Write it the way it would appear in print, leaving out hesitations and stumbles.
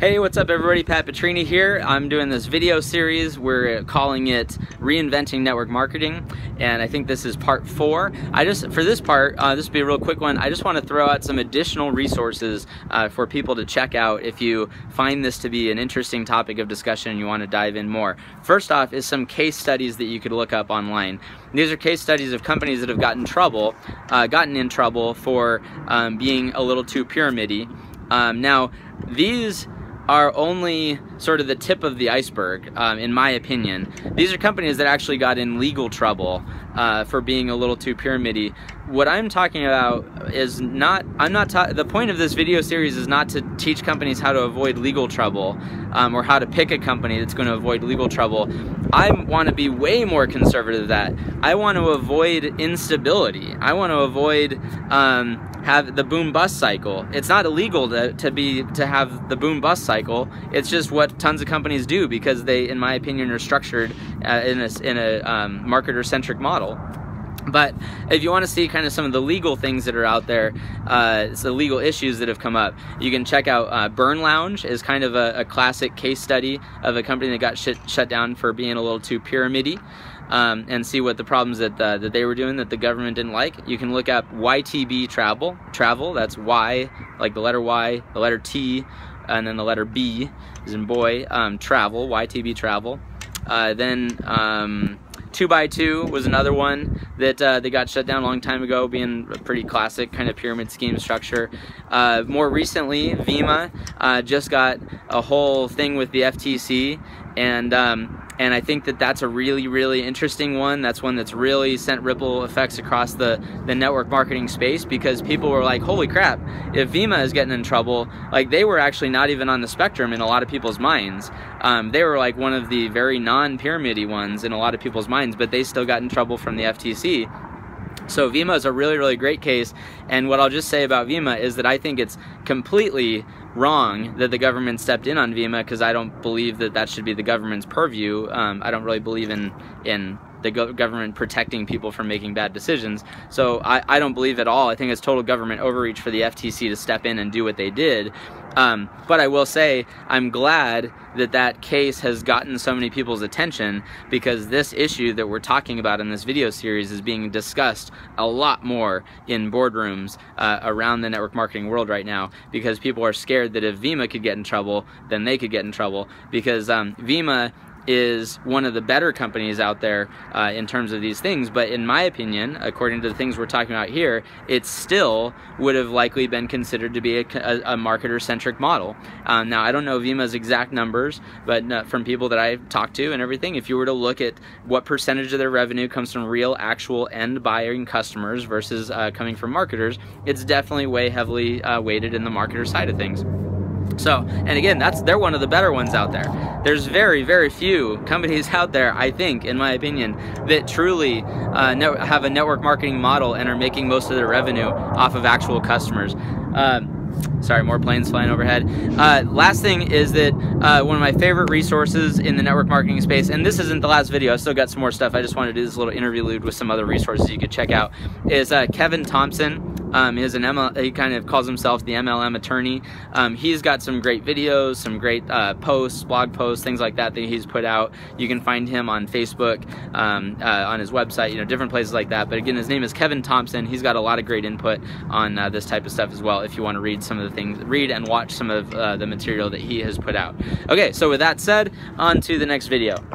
Hey, what's up everybody? Pat Petrini here. I'm doing this video series. We're calling it Reinventing Network Marketing, and I think this is part 4. For this part, this will be a real quick one. I just want to throw out some additional resources for people to check out if you find this to be an interesting topic of discussion and you want to dive in more. First off is some case studies that you could look up online. These are case studies of companies that have gotten in trouble for being a little too pyramid-y. Now, these are only sort of the tip of the iceberg, in my opinion. These are companies that actually got in legal trouble for being a little too pyramid-y. What I'm talking about is the point of this video series is not to teach companies how to avoid legal trouble or how to pick a company that's going to avoid legal trouble. I want to be way more conservative than that. I want to avoid instability. I want to avoid have the boom-bust cycle. It's not illegal to have the boom-bust cycle. It's just what tons of companies do because they, in my opinion, are structured in a marketer-centric model. But if you want to see kind of some of the legal things that are out there, the legal issues that have come up, you can check out Burn Lounge is kind of a classic case study of a company that got shut down for being a little too pyramid-y. And see what the problems that they were doing that the government didn't like. You can look up YTB Travel. That's Y, like the letter Y, the letter T, and then the letter B, as in boy, travel, YTB Travel. Then 2x2 was another one that they got shut down a long time ago, being a pretty classic kind of pyramid scheme structure. More recently, Vima just got a whole thing with the FTC, and I think that that's a really, really interesting one. That's one that's really sent ripple effects across the network marketing space because people were like, holy crap, if Vima is getting in trouble, like they were actually not even on the spectrum in a lot of people's minds. They were like one of the very non-pyramid-y ones in a lot of people's minds, but they still got in trouble from the FTC. So Vima is a really, really great case, and what I'll just say about Vima is that I think it's completely wrong that the government stepped in on Vima because I don't believe that that should be the government's purview. I don't really believe in the government protecting people from making bad decisions. So I don't believe at all. I think it's total government overreach for the FTC to step in and do what they did. But I will say I'm glad that that case has gotten so many people's attention because this issue that we're talking about in this video series is being discussed a lot more in boardrooms around the network marketing world right now because people are scared that if Vima could get in trouble, then they could get in trouble because Vima is one of the better companies out there in terms of these things, but in my opinion, according to the things we're talking about here, it still would have likely been considered to be a marketer-centric model. Now, I don't know Vima's exact numbers, but from people that I've talked to and everything, if you were to look at what percentage of their revenue comes from real, actual end buying customers versus coming from marketers, it's definitely way heavily weighted in the marketer side of things. So, and again, they're one of the better ones out there. There's very, very few companies out there, I think, in my opinion, that truly have a network marketing model and are making most of their revenue off of actual customers. Sorry, more planes flying overhead. Last thing is that one of my favorite resources in the network marketing space, and this isn't the last video, I've still got some more stuff, I just wanted to do this little interlude with some other resources you could check out, is Kevin Thompson. He kind of calls himself the MLM attorney. He's got some great videos, some great posts, blog posts, things like that he's put out. You can find him on Facebook, on his website, different places like that. But again, his name is Kevin Thompson. He's got a lot of great input on this type of stuff as well if you want to read some of the things, read and watch some of the material that he has put out. Okay, so with that said, on to the next video.